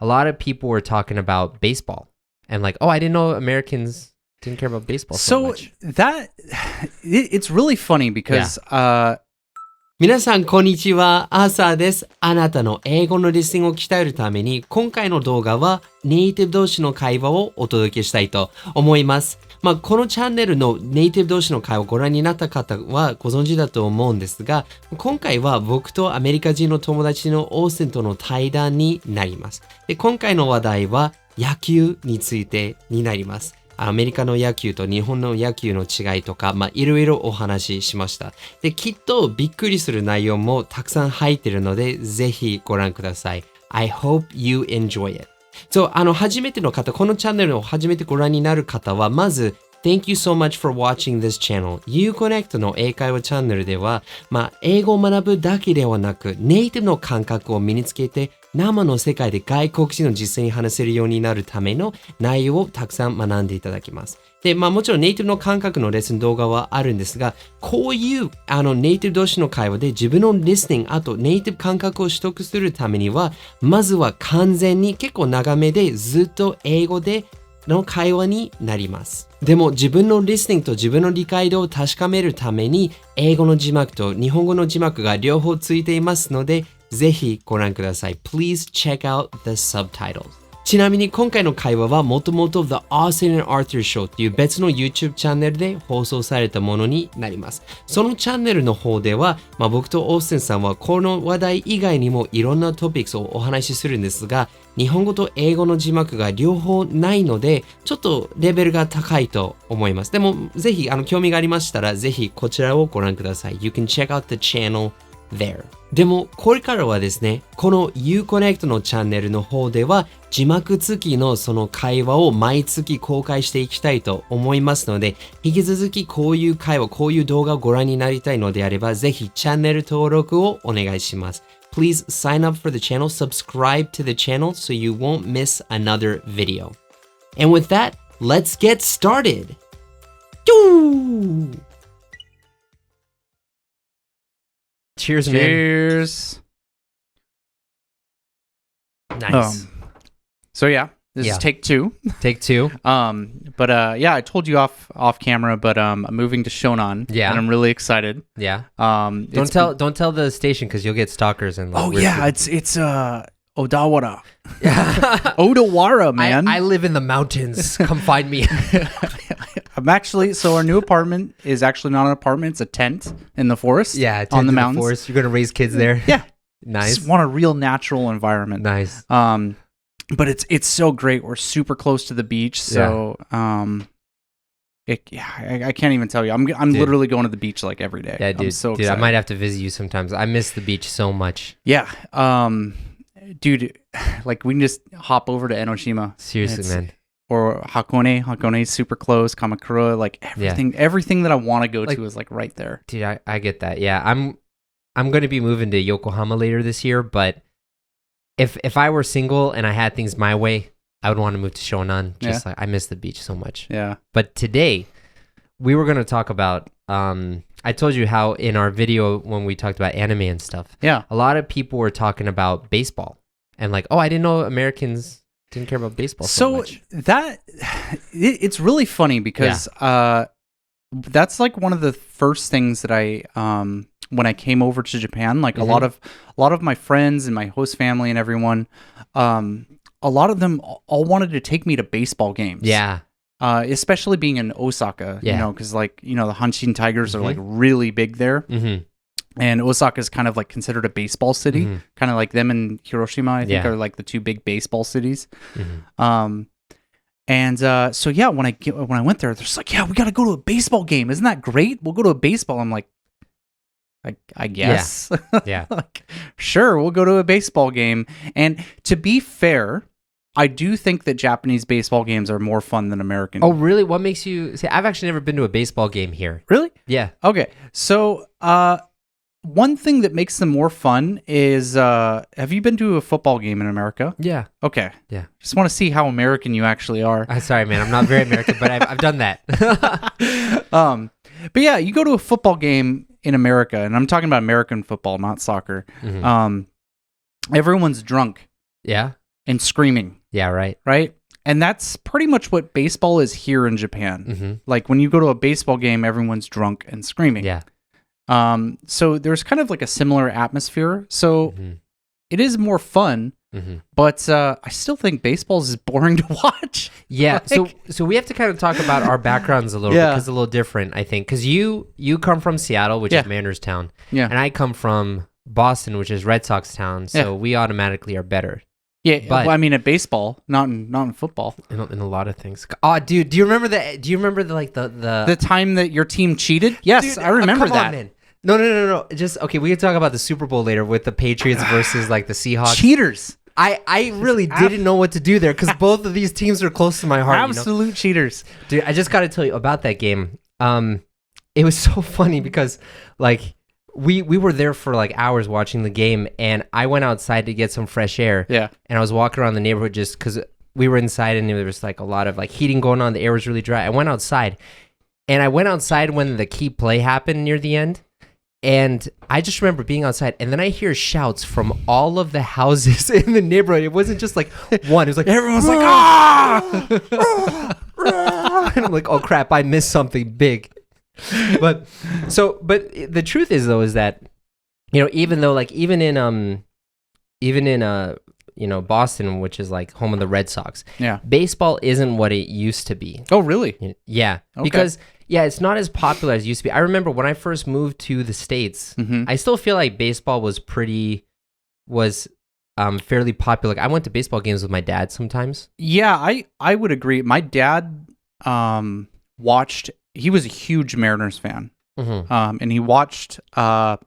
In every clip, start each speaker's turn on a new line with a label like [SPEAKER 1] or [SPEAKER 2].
[SPEAKER 1] a lot of people were talking about baseball and like, oh, I didn't know Americans didn't care about baseball so much.
[SPEAKER 2] It's really funny because
[SPEAKER 1] 皆さんこんにちは、アーサーです。あなたの英語のリスニングを鍛えるために、今回の動画はネイティブ同士の会話をお届けしたいと思います。このチャンネルのネイティブ同士の会話をご覧になった方はご存知だと思うんですが、今回は僕とアメリカ人の友達のオースティンとの対談になります。で、今回の話題は野球についてになります。アメリカの野球と日本の野球の違いとか、いろいろお話ししました。で、きっとびっくりする内容もたくさん入っているので、ぜひご覧ください。I hope you enjoy it. 初めての方、このチャンネルを初めてご覧になる方は、まず、Thank you so much for watching this channel. IU-Connect の英会話チャンネルでは、英語を学ぶだけではなく、ネイティブの感覚を身につけて、生の世界で外国人の実際に話せるようになるための内容をたくさん学んでいただきます。で、もちろんネイティブの感覚のレッスン動画はあるんですが、こういうネイティブ同士の会話で自分のリスニング、あとネイティブ感覚を取得するためには、まずは完全に結構長めでずっと英語での会話になります。でも自分のリスニングと自分の理解度を確かめるために英語の字幕と日本語の字幕が両方ついていますのでぜひご覧ください。Please check out the subtitles. ちなみに今回の会話はもともと The Austin and Arthur Show っていう別の YouTube チャンネルで放送されたものになります。そのチャンネルの方では、僕とオースティンさんはこの話題以外にもいろんなトピックスをお話しするんですが、日本語と英語の字幕が両方ないので、ちょっとレベルが高いと思います。でもぜひ興味がありましたら、ぜひこちらをご覧ください。You can check out the channel there. でもこれからはですね、この IU-Connect のチャンネルの方では字幕付きのその会話を毎月公開していきたいと思いますので、引き続きこういう会話、こういう動画をご覧になりたいのであれば、ぜひチャンネル登録をお願いします。Please sign up for the channel, subscribe to the channel so you won't miss another video. And with that, let's get started! Cheers, man.
[SPEAKER 2] cheers.
[SPEAKER 1] Nice.
[SPEAKER 2] So this is take two.
[SPEAKER 1] Take two.
[SPEAKER 2] But I told you off camera, but I'm moving to Shonan.
[SPEAKER 1] Yeah.
[SPEAKER 2] And I'm really excited.
[SPEAKER 1] Yeah. Don't tell the station because you'll get stalkers and.
[SPEAKER 2] It's Odawara. Odawara, man.
[SPEAKER 1] I live in the mountains. Come find me.
[SPEAKER 2] So our new apartment is actually not an apartment; it's a tent in the forest.
[SPEAKER 1] Yeah,
[SPEAKER 2] on the mountains.
[SPEAKER 1] Forest. You're gonna raise kids there.
[SPEAKER 2] Yeah,
[SPEAKER 1] nice.
[SPEAKER 2] Just want a real natural environment.
[SPEAKER 1] Nice.
[SPEAKER 2] But it's so great. We're super close to the beach, so I can't even tell you. I'm literally going to the beach like every day.
[SPEAKER 1] Yeah, dude.
[SPEAKER 2] I'm so excited.
[SPEAKER 1] I might have to visit you sometimes. I miss the beach so much.
[SPEAKER 2] Yeah. Dude, like we can just hop over to Enoshima.
[SPEAKER 1] Seriously, man.
[SPEAKER 2] Or Hakone. Hakone is super close. Kamakura, like everything that I want to go to is like right there.
[SPEAKER 1] Dude, I get that. Yeah, I'm going to be moving to Yokohama later this year, but if I were single and I had things my way, I would want to move to Shonan. Like I miss the beach so much.
[SPEAKER 2] Yeah.
[SPEAKER 1] But today we were going to talk about I told you how in our video when we talked about anime and stuff.
[SPEAKER 2] Yeah.
[SPEAKER 1] A lot of people were talking about baseball and like, oh, I didn't know Americans didn't care about baseball so much.
[SPEAKER 2] It's really funny because that's like one of the first things that I when I came over to Japan, like a lot of my friends and my host family and everyone, a lot of them all wanted to take me to baseball games.
[SPEAKER 1] Yeah.
[SPEAKER 2] Especially being in Osaka, because the Hanshin Tigers are like really big there. Mm-hmm. And Osaka is kind of like considered a baseball city, kind of like them and Hiroshima, I think, are like the two big baseball cities. Mm-hmm. When I went there, they're just like, we got to go to a baseball game. Isn't that great? We'll go to a baseball. I'm like, I guess.
[SPEAKER 1] Yeah.
[SPEAKER 2] Like, sure, we'll go to a baseball game. And to be fair, I do think that Japanese baseball games are more fun than American.
[SPEAKER 1] Oh, really? What makes you say? I've actually never been to a baseball game here.
[SPEAKER 2] Really?
[SPEAKER 1] Yeah.
[SPEAKER 2] Okay. So, one thing that makes them more fun is, have you been to a football game in America?
[SPEAKER 1] Yeah.
[SPEAKER 2] Okay.
[SPEAKER 1] Yeah.
[SPEAKER 2] Just want to see how American you actually are.
[SPEAKER 1] Sorry, man. I'm not very American, but I've done that.
[SPEAKER 2] But yeah, you go to a football game in America, and I'm talking about American football, not soccer. Mm-hmm. Everyone's drunk.
[SPEAKER 1] Yeah.
[SPEAKER 2] and screaming.
[SPEAKER 1] Yeah, right.
[SPEAKER 2] Right? And that's pretty much what baseball is here in Japan. Like when you go to a baseball game, everyone's drunk and screaming.
[SPEAKER 1] Yeah.
[SPEAKER 2] So there's kind of like a similar atmosphere. So it is more fun, but I still think baseball is boring to watch.
[SPEAKER 1] Yeah. So we have to kind of talk about our backgrounds a little bit because it's a little different, I think. Because you come from Seattle, which is Mariners town. Yeah. And I come from Boston, which is Red Sox town. So we automatically are better.
[SPEAKER 2] Yeah, but, well, I mean, at baseball, not in football.
[SPEAKER 1] In a lot of things. Oh, dude, do you remember the
[SPEAKER 2] time that your team cheated? Yes, dude, I remember that. On, man.
[SPEAKER 1] No. Just okay. We can talk about the Super Bowl later with the Patriots versus like the Seahawks.
[SPEAKER 2] Cheaters.
[SPEAKER 1] I really didn't know what to do there because both of these teams are close to my heart.
[SPEAKER 2] Absolute cheaters,
[SPEAKER 1] dude. I just got to tell you about that game. It was so funny because like. We were there for like hours watching the game, and I went outside to get some fresh air. Yeah. And I was walking around the neighborhood just because we were inside, and there was like a lot of like heating going on. The air was really dry. I went outside, when the key play happened near the end, and I just remember being outside, and then I hear shouts from all of the houses in the neighborhood. It wasn't just like one. It was like everyone's like ah, and I'm like, oh crap, I missed something big. But the truth is though is that even though like even in Boston, which is like home of the Red Sox, baseball isn't what it used to be.
[SPEAKER 2] Oh really?
[SPEAKER 1] Yeah. Okay. Because it's not as popular as it used to be. I remember when I first moved to the States, I still feel like baseball was fairly popular. Like I went to baseball games with my dad sometimes.
[SPEAKER 2] Yeah, I would agree. My dad watched. He was a huge Mariners fan, and he watched the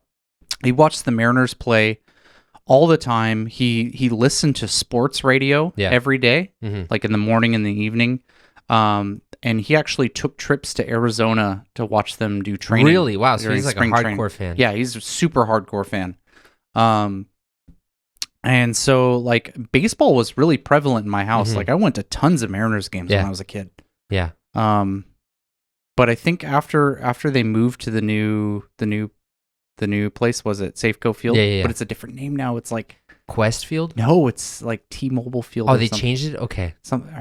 [SPEAKER 2] Mariners play all the time. He listened to sports radio every day, like in the morning and the evening, and he actually took trips to Arizona to watch them do training.
[SPEAKER 1] Really? Wow! So he's like a hardcore fan.
[SPEAKER 2] Yeah, he's a super hardcore fan. And so like baseball was really prevalent in my house. Like I went to tons of Mariners games when I was a kid.
[SPEAKER 1] Yeah.
[SPEAKER 2] But I think after they moved to the new place, was it Safeco Field? Yeah. But it's a different name now. It's like
[SPEAKER 1] Quest Field?
[SPEAKER 2] No, it's like T-Mobile Field.
[SPEAKER 1] Oh, they changed it? Okay.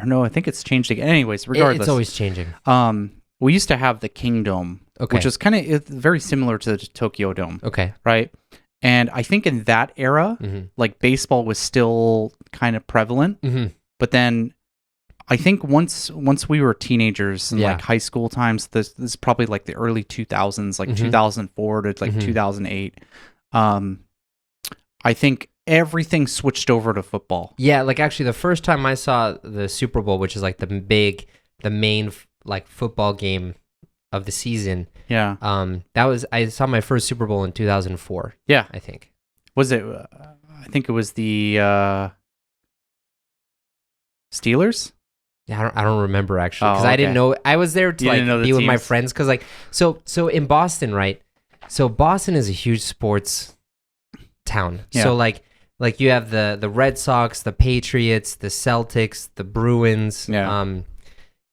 [SPEAKER 2] No, I think it's changed again. Anyways, regardless.
[SPEAKER 1] It's always changing.
[SPEAKER 2] We used to have the King Dome, which is kind of very similar to the Tokyo Dome.
[SPEAKER 1] Okay.
[SPEAKER 2] Right? And I think in that era, like baseball was still kind of prevalent. But then I think once we were teenagers in like high school times, this is probably like the early 2000s, like 2004 to like 2008. I think everything switched over to football.
[SPEAKER 1] Yeah, like actually the first time I saw the Super Bowl, which is like the main like football game of the season.
[SPEAKER 2] Yeah.
[SPEAKER 1] I saw my first Super Bowl in 2004.
[SPEAKER 2] Yeah.
[SPEAKER 1] I think.
[SPEAKER 2] Was it I think it was the Steelers?
[SPEAKER 1] Yeah, I don't remember actually because I didn't know. I was there to like be with my friends because like so in Boston, right? So Boston is a huge sports town. Yeah. So like you have the Red Sox, the Patriots, the Celtics, the Bruins. Yeah.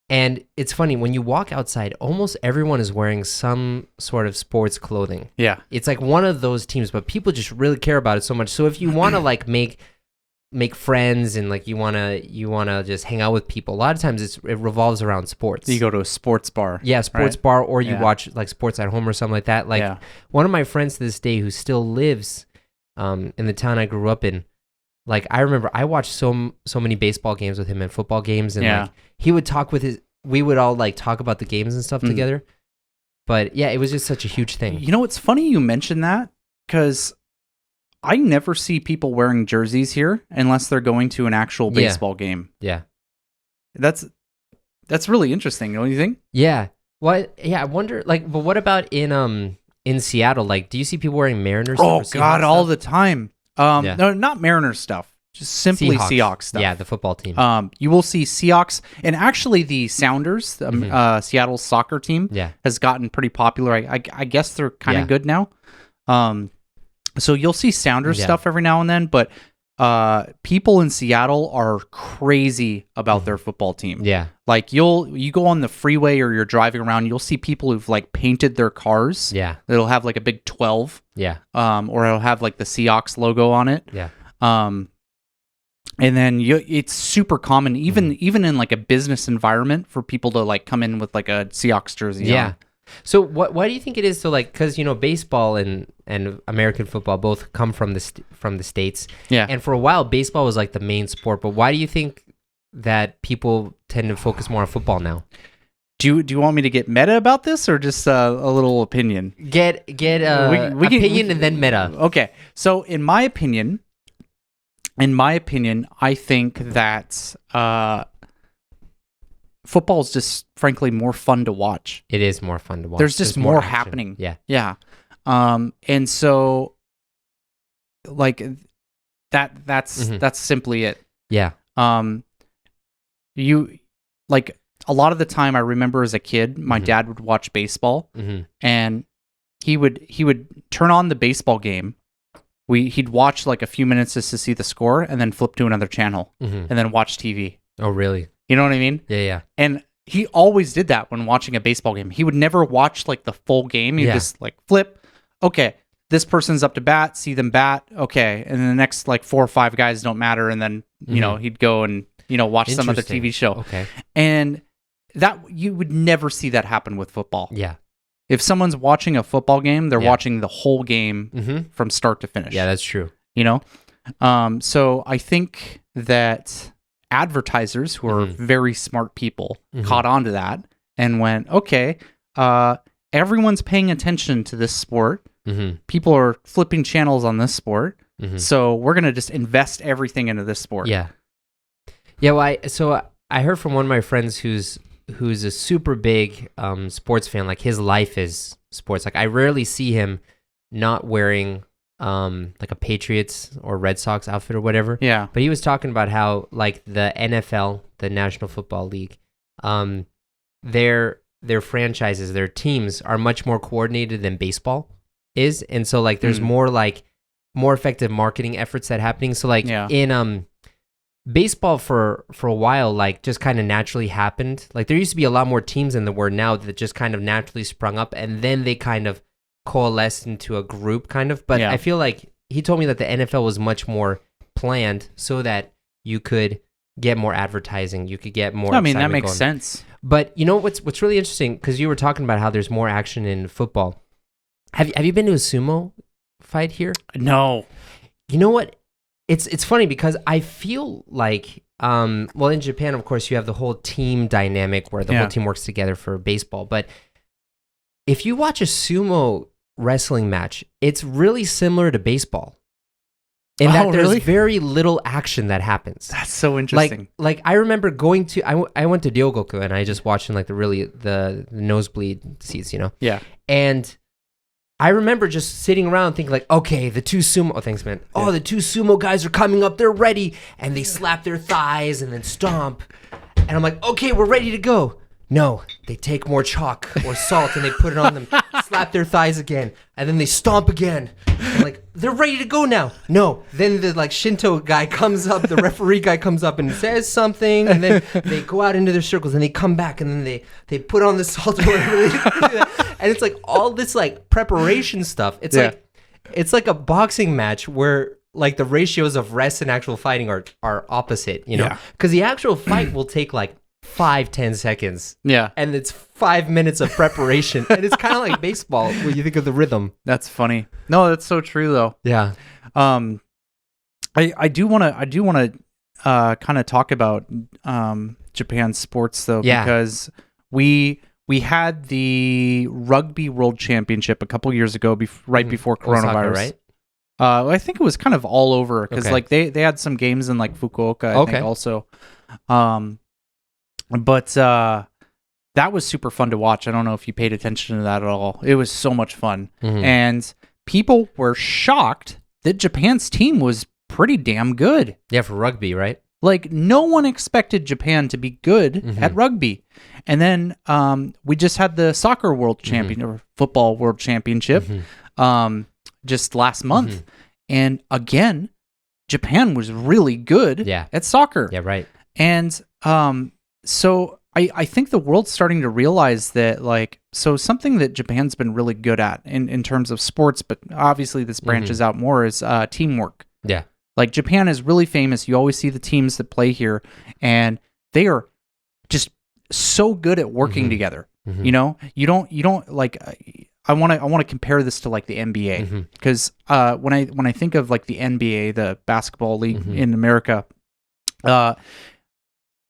[SPEAKER 1] And it's funny when you walk outside, almost everyone is wearing some sort of sports clothing.
[SPEAKER 2] Yeah.
[SPEAKER 1] It's like one of those teams, but people just really care about it so much. So if you want to like make friends and like you wanna just hang out with people, a lot of times it revolves around sports.
[SPEAKER 2] You go to a sports bar.
[SPEAKER 1] Yeah, sports bar, or you watch like sports at home or something like that. Like one of my friends to this day who still lives in the town I grew up in, like I remember I watched so many baseball games with him and football games, and like he would talk with we would all like talk about the games and stuff together. But yeah, it was just such a huge thing.
[SPEAKER 2] You know, it's funny you mentioned that because I never see people wearing jerseys here unless they're going to an actual baseball game.
[SPEAKER 1] Yeah.
[SPEAKER 2] That's really interesting, don't you think?
[SPEAKER 1] Yeah. Well, yeah, I wonder like but what about in Seattle? Like do you see people wearing Mariners
[SPEAKER 2] stuff?
[SPEAKER 1] Oh
[SPEAKER 2] god, all the time. No, not Mariners stuff. Just simply Seahawks stuff.
[SPEAKER 1] Yeah, the football team.
[SPEAKER 2] You will see Seahawks, and actually the Sounders, Seattle's soccer team, has gotten pretty popular. I guess they're kind of good now. So you'll see Sounders stuff every now and then, but people in Seattle are crazy about their football team.
[SPEAKER 1] Yeah.
[SPEAKER 2] Like you go on the freeway or you're driving around, you'll see people who've like painted their cars.
[SPEAKER 1] Yeah.
[SPEAKER 2] It'll have like a big 12.
[SPEAKER 1] Yeah.
[SPEAKER 2] Or it'll have like the Seahawks logo on it.
[SPEAKER 1] Yeah.
[SPEAKER 2] And then it's super common, even in like a business environment, for people to like come in with like a Seahawks jersey.
[SPEAKER 1] Yeah. So why do you think it is so, like, because, you know, baseball and American football both come from the States.
[SPEAKER 2] Yeah.
[SPEAKER 1] And for a while, baseball was like the main sport. But why do you think that people tend to focus more on football now?
[SPEAKER 2] Do you want me to get meta about this, or just a little opinion?
[SPEAKER 1] Get opinion and then meta.
[SPEAKER 2] Okay. So in my opinion, I think that football is just frankly more fun to watch.
[SPEAKER 1] It is more fun to watch.
[SPEAKER 2] There's just more happening.
[SPEAKER 1] Yeah.
[SPEAKER 2] And so like that's simply it.
[SPEAKER 1] Yeah.
[SPEAKER 2] You like, a lot of the time I remember as a kid, my dad would watch baseball, and he would turn on the baseball game. He'd watch like a few minutes just to see the score, and then flip to another channel, and then watch TV.
[SPEAKER 1] Oh, really?
[SPEAKER 2] You know what I mean?
[SPEAKER 1] Yeah.
[SPEAKER 2] And he always did that when watching a baseball game. He would never watch like the full game. He'd just like flip. Okay, this person's up to bat. See them bat. Okay, and then the next like 4 or 5 guys don't matter, and then you know he'd go and watch some other TV show.
[SPEAKER 1] Okay.
[SPEAKER 2] And that you would never see that happen with football.
[SPEAKER 1] Yeah.
[SPEAKER 2] If someone's watching a football game, they're watching the whole game from start to finish.
[SPEAKER 1] Yeah, that's true.
[SPEAKER 2] You know? So I think that advertisers who are very smart people caught on to that and went, okay, everyone's paying attention to this sport. People are flipping channels on this sport. So we're going to just invest everything into this sport.
[SPEAKER 1] Yeah. Yeah, well, I heard from one of my friends who's a super big sports fan. Like, his life is sports. Like, I rarely see him not wearing like a Patriots or Red Sox outfit or whatever.
[SPEAKER 2] Yeah.
[SPEAKER 1] But he was talking about how, like, the NFL, the National Football League, their franchises, their teams are much more coordinated than baseball is. And so, like, there's more effective marketing efforts that happening. So, like, in baseball for a while, like, just kind of naturally happened. Like, there used to be a lot more teams than there were now that just kind of naturally sprung up, and then they kind of coalesced into a group, kind of. But I feel like he told me that the NFL was much more planned so that you could get more advertising, you could get more.
[SPEAKER 2] I mean, that makes sense.
[SPEAKER 1] But you know what's really interesting, because you were talking about how there's more action in football. Have you been to a sumo fight here?
[SPEAKER 2] No.
[SPEAKER 1] You know what? It's funny because I feel like, well, in Japan, of course, you have the whole team dynamic where the whole team works together for baseball. But if you watch a sumo wrestling match, it's really similar to baseball in that there's very little action that happens.
[SPEAKER 2] That's so interesting.
[SPEAKER 1] Like I remember going to, I went to Ryogoku and I just watched in like the nosebleed seats, you know?
[SPEAKER 2] Yeah.
[SPEAKER 1] And I remember just sitting around thinking like, okay, the two sumo, oh, thanks, man. Oh, the two sumo guys are coming up. They're ready. And they slap their thighs and then stomp. And I'm like, okay, we're ready to go. No, they take more chalk or salt and they put it on them, slap their thighs again, and then they stomp again. I'm like, they're ready to go now. No, then the like Shinto guy comes up, the referee guy comes up and says something, and then they go out into their circles and they come back and then they put on the salt or whatever they do. And it's like all this like preparation stuff. It's like a boxing match where like the ratios of rest and actual fighting are opposite, you know? Because the actual fight will take like 5-10 seconds. Yeah. And it's 5 minutes of preparation. And it's kind of like baseball when you think of the rhythm.
[SPEAKER 2] That's funny. No, that's so true though.
[SPEAKER 1] Yeah.
[SPEAKER 2] I do want to kind of talk about Japan's sports though, because we had the Rugby World Championship a couple years ago right before coronavirus.
[SPEAKER 1] Osaka, right?
[SPEAKER 2] I think it was kind of all over because like they had some games in like Fukuoka, I think also. But that was super fun to watch. I don't know if you paid attention to that at all. It was so much fun. And people were shocked that Japan's team was pretty damn good.
[SPEAKER 1] Yeah, for rugby, right?
[SPEAKER 2] Like, no one expected Japan to be good at rugby. And then we just had the soccer world champion or football world championship just last month. And again, Japan was really good at soccer.
[SPEAKER 1] Yeah, right.
[SPEAKER 2] And so I think the world's starting to realize that, like, so something that Japan's been really good at in terms of sports, but obviously this branches out more, is teamwork.
[SPEAKER 1] Yeah.
[SPEAKER 2] Like Japan is really famous. You always see the teams that play here, and they are just so good at working together. You know, you don't like. I want to compare this to like the NBA because when I think of like the NBA, the basketball league in America,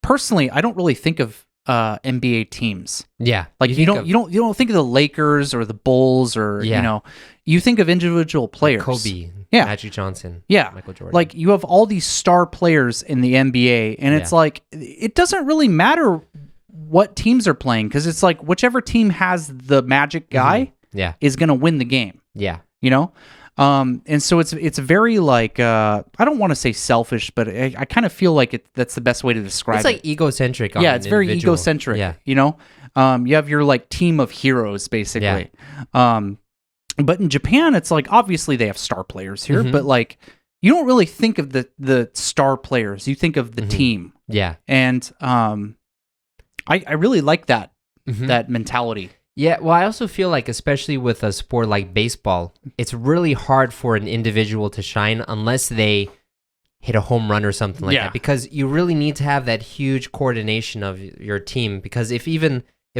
[SPEAKER 2] personally, I don't really think of NBA teams.
[SPEAKER 1] Yeah,
[SPEAKER 2] like you don't think of the Lakers or the Bulls or you know, you think of individual players.
[SPEAKER 1] Kobe,
[SPEAKER 2] yeah,
[SPEAKER 1] Magic Johnson,
[SPEAKER 2] yeah,
[SPEAKER 1] Michael Jordan.
[SPEAKER 2] Like you have all these star players in the NBA, and it's like it doesn't really matter what teams are playing because it's like whichever team has the magic guy is going to win the game.
[SPEAKER 1] Yeah,
[SPEAKER 2] you know. And so it's very like I don't want to say selfish, but I kind of feel like that's the best way to describe it.
[SPEAKER 1] It's like egocentric.
[SPEAKER 2] Yeah, it's very egocentric. Yeah, you know, you have your like team of heroes basically. Yeah. But in Japan, it's like obviously they have star players here, but like you don't really think of the star players. You think of the team.
[SPEAKER 1] Yeah,
[SPEAKER 2] and I really like that that mentality.
[SPEAKER 1] Yeah, well, I also feel like, especially with a sport like baseball, it's really hard for an individual to shine unless they hit a home run or something like that. Because you really need to have that huge coordination of your team. Because if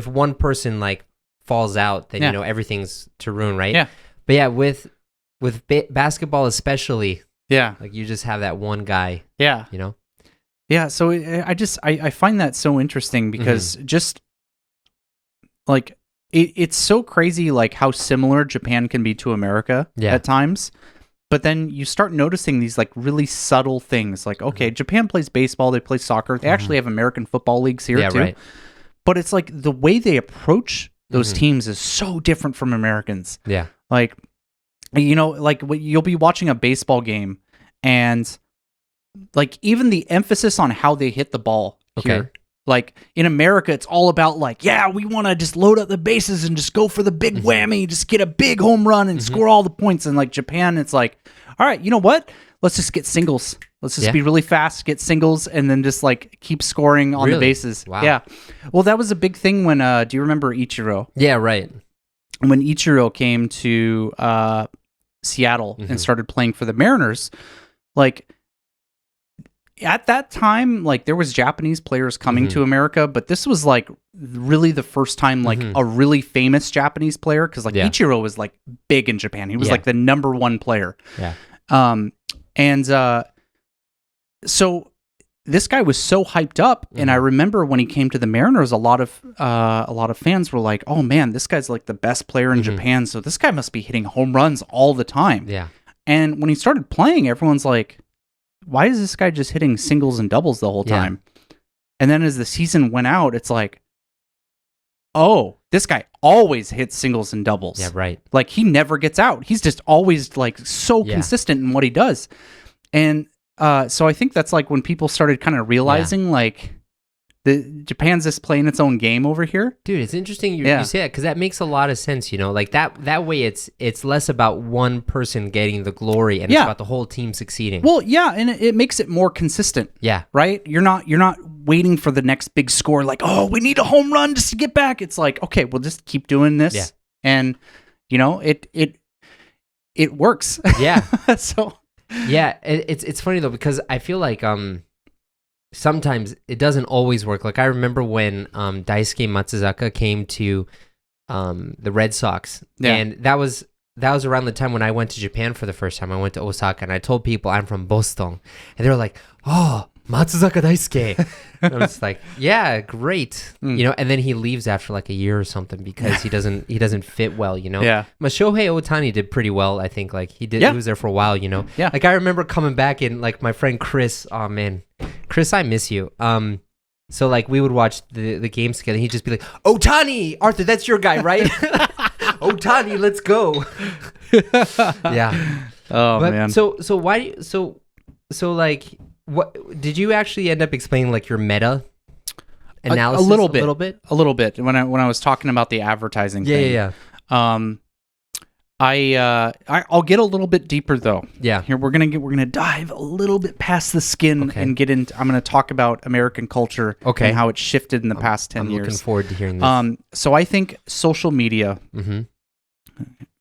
[SPEAKER 1] one person like falls out, then you know everything's to ruin, right? Yeah. But yeah, with basketball especially, like you just have that one guy. Yeah. You know.
[SPEAKER 2] Yeah. So I find that so interesting because just like. It's so crazy, like how similar Japan can be to America at times. But then you start noticing these like really subtle things. Like, okay, Japan plays baseball, they play soccer. They actually have American football leagues here too. Right. But it's like the way they approach those teams is so different from Americans. Yeah, like you know, like you'll be watching a baseball game, and like even the emphasis on how they hit the ball here. Like in America, it's all about like, yeah, we want to just load up the bases and just go for the big whammy, just get a big home run and score all the points. And like Japan, it's like, all right, you know what? Let's just get singles. Let's just be really fast, get singles, and then just like keep scoring on the bases. Wow. Yeah. Well, that was a big thing when, do you remember Ichiro?
[SPEAKER 1] Yeah, right.
[SPEAKER 2] When Ichiro came to Seattle and started playing for the Mariners, like, at that time, like there was Japanese players coming to America, but this was like really the first time like a really famous Japanese player because like Ichiro was like big in Japan. He was like the number one player. Yeah. So this guy was so hyped up, and I remember when he came to the Mariners, a lot of fans were like, "Oh man, this guy's like the best player in Japan, so this guy must be hitting home runs all the time." Yeah. And when he started playing, everyone's like, why is this guy just hitting singles and doubles the whole time? And then as the season went out, it's like, oh, this guy always hits singles and doubles.
[SPEAKER 1] Yeah, right.
[SPEAKER 2] Like he never gets out. He's just always like so consistent in what he does. And so I think that's like when people started kind of realizing like Japan's just playing its own game over here.
[SPEAKER 1] Dude, it's interesting you say that because that makes a lot of sense, you know, like that way it's less about one person getting the glory and it's about the whole team succeeding.
[SPEAKER 2] Well, yeah, and it makes it more consistent. Yeah. Right? You're not waiting for the next big score like, "Oh, we need a home run just to get back." It's like, "Okay, we'll just keep doing this." Yeah. And you know, it works. Yeah. So
[SPEAKER 1] yeah, it's funny though because I feel like sometimes it doesn't always work. Like I remember when Daisuke Matsuzaka came to the Red Sox, and that was around the time when I went to Japan for the first time. I went to Osaka, and I told people I'm from Boston, and they were like, "Oh, Matsuzaka Daisuke." And I was like, "Yeah, great," you know. And then he leaves after like a year or something because he doesn't fit well, you know. Yeah. But Shohei Ohtani did pretty well, I think. Like he was there for a while, you know. Yeah. Like I remember coming back and like my friend Chris. Oh man, Chris, I miss you. So like we would watch the games together. And he'd just be like, "Ohtani, Arthur, that's your guy, right?" Ohtani, let's go. Yeah. Oh man. So why? So like. What did you actually end up explaining like your meta analysis?
[SPEAKER 2] A little bit. When I was talking about the advertising thing. Yeah. I'll get a little bit deeper though. Yeah. Here we're gonna dive a little bit past the skin and get into. I'm gonna talk about American culture and how it's shifted in the past 10 years.
[SPEAKER 1] I'm looking forward to hearing this.
[SPEAKER 2] So I think social media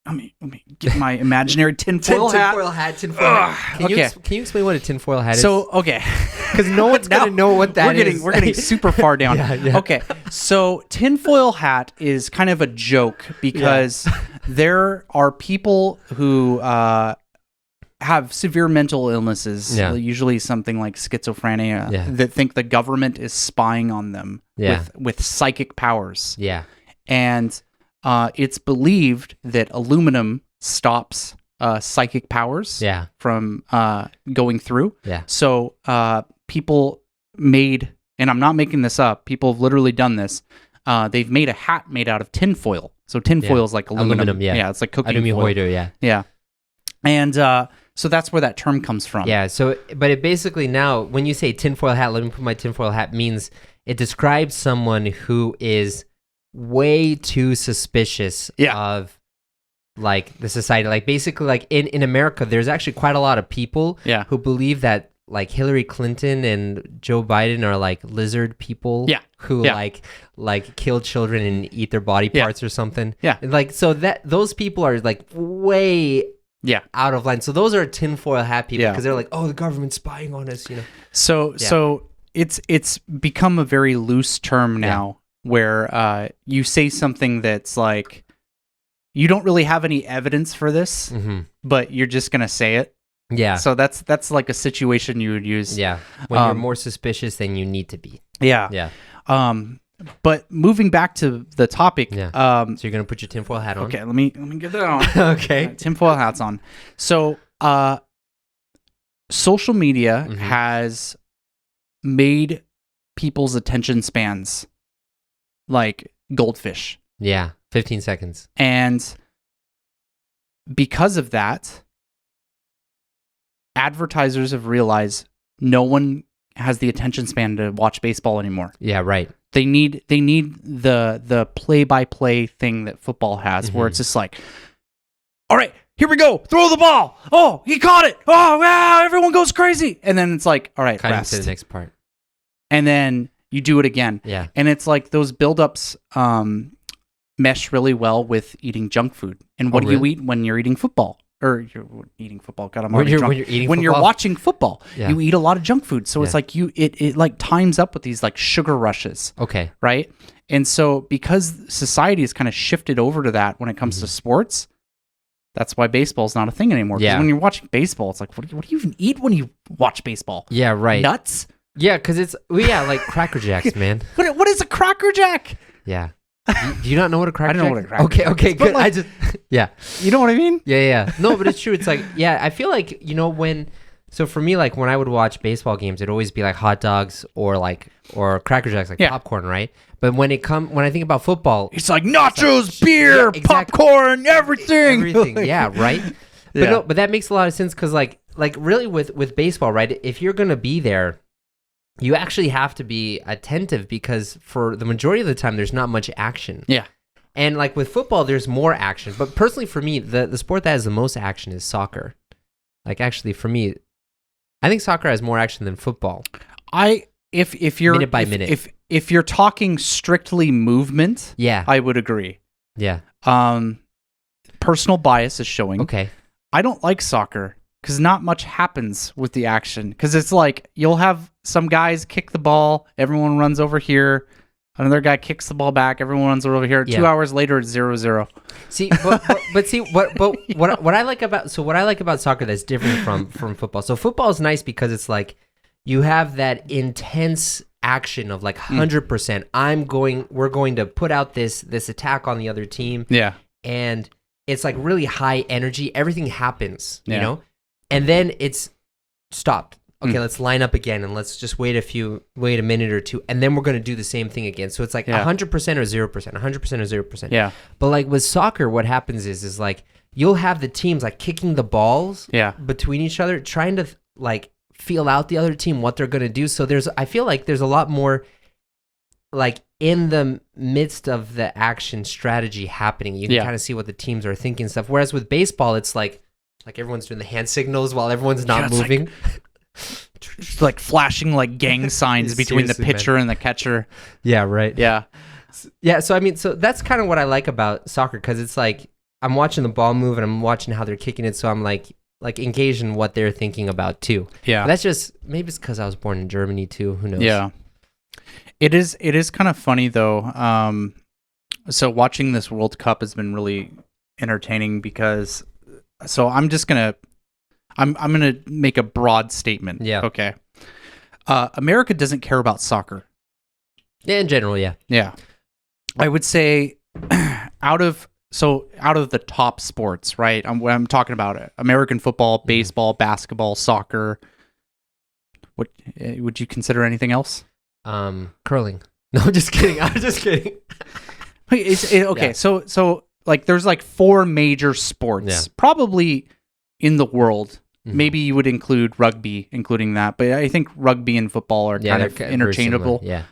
[SPEAKER 2] let me get my imaginary tinfoil hat.
[SPEAKER 1] Tinfoil hat. Can you explain what a tinfoil hat is?
[SPEAKER 2] So, okay.
[SPEAKER 1] Because no one's going to know what that is.
[SPEAKER 2] We're getting super far down.
[SPEAKER 1] Yeah.
[SPEAKER 2] Okay. So, tinfoil hat is kind of a joke because there are people who have severe mental illnesses, usually something like schizophrenia, that think the government is spying on them with psychic powers.
[SPEAKER 1] Yeah.
[SPEAKER 2] And it's believed that aluminum stops psychic powers from going through.
[SPEAKER 1] Yeah.
[SPEAKER 2] So people made, and I'm not making this up, people have literally done this. They've made a hat made out of tinfoil. So tinfoil is like aluminum. Yeah, it's like cooking foil. Yeah. And so that's where that term comes from.
[SPEAKER 1] Yeah. So, but it basically now, when you say tinfoil hat, let me put my tinfoil hat, means it describes someone who is way too suspicious of like the society. Like basically, like in America, there's actually quite a lot of people who believe that like Hillary Clinton and Joe Biden are like lizard people who like kill children and eat their body parts or something.
[SPEAKER 2] Yeah.
[SPEAKER 1] And like, so that those people are like way out of line. So those are tinfoil hat people because they're like, oh, the government's spying on us, you know.
[SPEAKER 2] So it's become a very loose term now. Where you say something that's like, you don't really have any evidence for this, but you're just going to say it.
[SPEAKER 1] Yeah.
[SPEAKER 2] So that's like a situation you would use.
[SPEAKER 1] Yeah. When you're more suspicious than you need to be.
[SPEAKER 2] Yeah.
[SPEAKER 1] Yeah.
[SPEAKER 2] But moving back to the topic.
[SPEAKER 1] So you're going to put your tinfoil hat on?
[SPEAKER 2] Okay, let me get that on.
[SPEAKER 1] Okay.
[SPEAKER 2] Tinfoil hat's on. So social media has made people's attention spans like goldfish.
[SPEAKER 1] Yeah, 15 seconds.
[SPEAKER 2] And because of that, advertisers have realized no one has the attention span to watch baseball anymore.
[SPEAKER 1] Yeah, right.
[SPEAKER 2] They need the play-by-play thing that football has, where it's just like, all right, here we go, throw the ball. Oh, he caught it. Oh, wow, everyone goes crazy. And then it's like, all right,
[SPEAKER 1] Cutting
[SPEAKER 2] rest.
[SPEAKER 1] to the next part.
[SPEAKER 2] And then you do it again.
[SPEAKER 1] Yeah.
[SPEAKER 2] And it's like those buildups mesh really well with eating junk food. And what do you eat when you're eating football? Or you're eating football. God, I'm already drunk. When you're watching football, you eat a lot of junk food. So it's like it like times up with these like sugar rushes.
[SPEAKER 1] Okay.
[SPEAKER 2] Right? And so because society has kind of shifted over to that when it comes to sports, that's why baseball's not a thing anymore. Because when you're watching baseball, it's like, what do you even eat when you watch baseball?
[SPEAKER 1] Yeah, right.
[SPEAKER 2] Nuts?
[SPEAKER 1] Yeah, because it's, like Cracker Jacks, man.
[SPEAKER 2] What is a Cracker Jack?
[SPEAKER 1] Yeah. Do you not know what a Cracker Jack is?
[SPEAKER 2] I don't know what a Cracker Jack is.
[SPEAKER 1] Okay, good.
[SPEAKER 2] Like, you know what I mean?
[SPEAKER 1] Yeah. No, but it's true. It's like, I feel like, so for me, like when I would watch baseball games, it'd always be like hot dogs or Cracker Jacks, like popcorn, right? But when I think about football,
[SPEAKER 2] it's like nachos, beer, popcorn, everything.
[SPEAKER 1] Yeah, right? But that makes a lot of sense because like really with baseball, right? If you're going to be there, you actually have to be attentive because for the majority of the time, there's not much action.
[SPEAKER 2] Yeah.
[SPEAKER 1] And like with football, there's more action. But personally for me, the sport that has the most action is soccer. Like actually for me, I think soccer has more action than football.
[SPEAKER 2] If you're
[SPEAKER 1] minute by minute.
[SPEAKER 2] If you're talking strictly movement, I would agree.
[SPEAKER 1] Yeah.
[SPEAKER 2] Personal bias is showing.
[SPEAKER 1] Okay.
[SPEAKER 2] I don't like soccer because not much happens with the action. Because it's like you'll have some guys kick the ball, everyone runs over here. Another guy kicks the ball back, everyone runs over here. 2 hours later, it's 0-0.
[SPEAKER 1] See, but see, what I like about soccer that's different from football. So football is nice because it's like you have that intense action of like 100%. We're going to put out this attack on the other team.
[SPEAKER 2] Yeah,
[SPEAKER 1] and it's like really high energy. Everything happens, you know, and then it's stopped. Okay, let's line up again and let's just wait a minute or two, and then we're going to do the same thing again. So it's like 100% or 0%, 100% or 0%.
[SPEAKER 2] Yeah.
[SPEAKER 1] But like with soccer, what happens is like you'll have the teams like kicking the balls between each other, trying to like feel out the other team, what they're going to do. So I feel like there's a lot more like in the midst of the action strategy happening. You can kind of see what the teams are thinking and stuff. Whereas with baseball, it's like everyone's doing the hand signals while everyone's not moving.
[SPEAKER 2] It's like flashing like gang signs between the pitcher and the catcher.
[SPEAKER 1] Yeah, right.
[SPEAKER 2] Yeah.
[SPEAKER 1] Yeah, so I mean, so that's kind of what I like about soccer because it's like
[SPEAKER 3] I'm watching the ball move and I'm watching how they're kicking it, so I'm like engaged in what they're thinking about too.
[SPEAKER 2] Yeah.
[SPEAKER 3] But that's just, maybe it's because I was born in Germany too. Who knows?
[SPEAKER 2] Yeah. It is kind of funny though. So watching this World Cup has been really entertaining because, so I'm gonna make a broad statement.
[SPEAKER 3] Yeah.
[SPEAKER 2] Okay. America doesn't care about soccer.
[SPEAKER 3] Yeah, in general, yeah.
[SPEAKER 2] Yeah. I would say out of the top sports, right? When I'm talking about it, American football, baseball, basketball, soccer. What would you consider anything else?
[SPEAKER 3] Curling. No, I'm just kidding. I'm just kidding.
[SPEAKER 2] Okay, yeah. So like there's like 4 major sports probably in the world. Mm-hmm. Maybe you would include rugby, including that, but I think rugby and football are kind of interchangeable.
[SPEAKER 3] Yeah.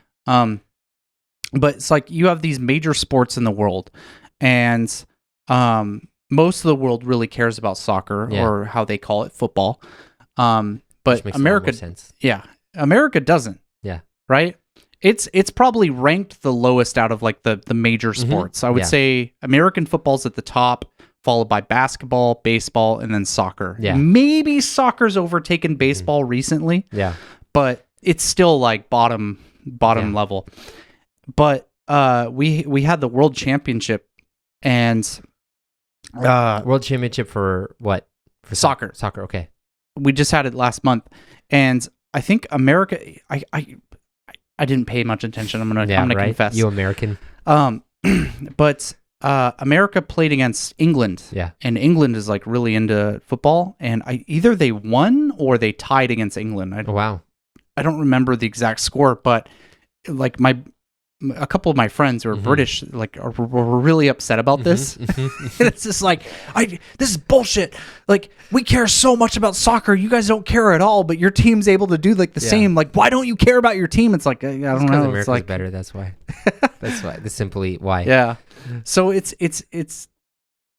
[SPEAKER 2] But it's like you have these major sports in the world, and most of the world really cares about soccer or how they call it football. But America, America doesn't.
[SPEAKER 3] Yeah.
[SPEAKER 2] Right. It's probably ranked the lowest out of like the major sports. I would say American football's at the top, followed by basketball, baseball, and then soccer.
[SPEAKER 3] Yeah.
[SPEAKER 2] Maybe soccer's overtaken baseball recently.
[SPEAKER 3] Yeah.
[SPEAKER 2] But it's still like bottom level. But we had the World Championship and
[SPEAKER 3] World Championship for what? For
[SPEAKER 2] soccer.
[SPEAKER 3] Soccer, okay.
[SPEAKER 2] We just had it last month, and I think America. I didn't pay much attention. I'm gonna confess.
[SPEAKER 3] You American.
[SPEAKER 2] But America played against England.
[SPEAKER 3] Yeah.
[SPEAKER 2] And England is like really into football, and either they won or they tied against England.
[SPEAKER 3] Wow.
[SPEAKER 2] I don't remember the exact score, but like a couple of my friends who are British, like, were really upset about this. It's just like, this is bullshit. Like, we care so much about soccer. You guys don't care at all, but your team's able to do like the same. Like, why don't you care about your team? It's like, I don't know.
[SPEAKER 3] America's
[SPEAKER 2] it's like
[SPEAKER 3] better. That's why. That's why. That's simply why.
[SPEAKER 2] Yeah. So it's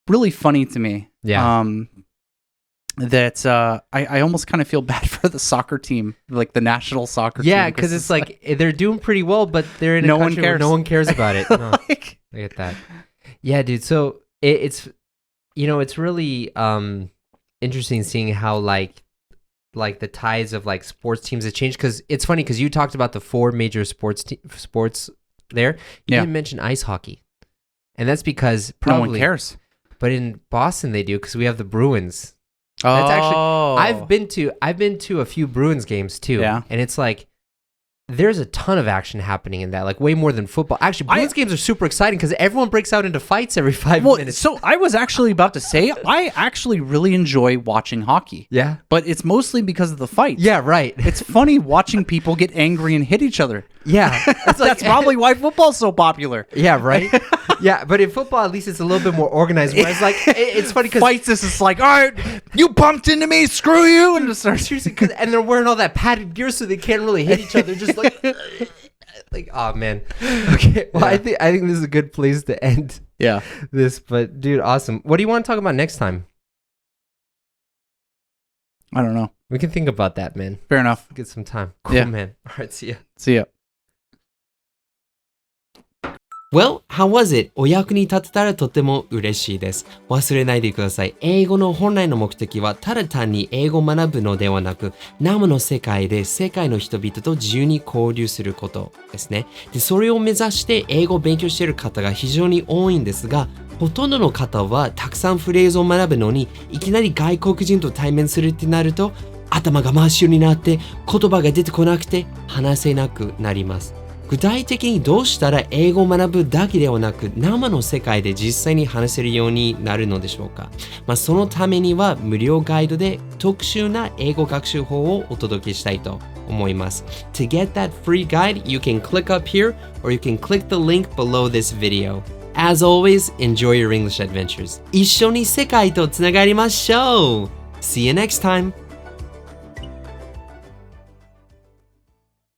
[SPEAKER 2] really funny to me.
[SPEAKER 3] Yeah.
[SPEAKER 2] That I almost kind of feel bad for the soccer team, like the national soccer team.
[SPEAKER 3] Yeah, because it's like they're doing pretty well, but they're in a country where no one cares about it. No,
[SPEAKER 2] like,
[SPEAKER 3] I get that. Yeah, dude. So it's it's really interesting seeing how like the ties of like sports teams have changed. Because it's funny because you talked about the 4 major sports there. You didn't mention ice hockey, and that's because probably
[SPEAKER 2] no one cares.
[SPEAKER 3] But in Boston they do because we have the Bruins. That's actually I've been to a few Bruins games too.
[SPEAKER 2] Yeah.
[SPEAKER 3] And it's like there's a ton of action happening in that, like way more than football. Actually, Bruins games are super exciting because everyone breaks out into fights every 5 minutes.
[SPEAKER 2] So I was actually about to say, I actually really enjoy watching hockey.
[SPEAKER 3] Yeah.
[SPEAKER 2] But it's mostly because of the fights.
[SPEAKER 3] Yeah, right.
[SPEAKER 2] It's funny watching people get angry and hit each other.
[SPEAKER 3] Yeah.
[SPEAKER 2] That's probably why football's so popular.
[SPEAKER 3] Yeah, right? Yeah, but in football, at least it's a little bit more organized. Whereas, like, it's funny because
[SPEAKER 2] fights is just like, all right, you bumped into me, screw you, and just starts
[SPEAKER 3] and they're wearing all that padded gear, so they can't really hit each other. Just like, oh man. Okay, well, I think this is a good place to end.
[SPEAKER 2] Yeah.
[SPEAKER 3] This, but dude, awesome. What do you want to talk about next time?
[SPEAKER 2] I don't know.
[SPEAKER 3] We can think about that, man.
[SPEAKER 2] Fair enough.
[SPEAKER 3] Get some time. Cool, man. All right, see ya.
[SPEAKER 2] See ya.
[SPEAKER 1] Well, how was it? お役に立てたらとても嬉しいです。忘れないでください。英語の本来の目的はただ単に英語を学ぶのではなく、生の世界で世界の人々と自由に交流することですね。で、それを目指して英語を勉強している方が非常に多いんですが、ほとんどの方はたくさんフレーズを学ぶのに、いきなり外国人と対面するってなると、頭が真っ白になって言葉が出てこなくて話せなくなります。具体的にどうしたら英語を学ぶだけではなく生の世界で実際に話せるようになるのでしょうか。そのためには無料ガイドで特殊な英語学習法をお届けしたいと思います。To get that free guide, you can click up here or you can click the link below this video. As always, enjoy your English adventures. 一緒に世界とつながりましょう。See you next time!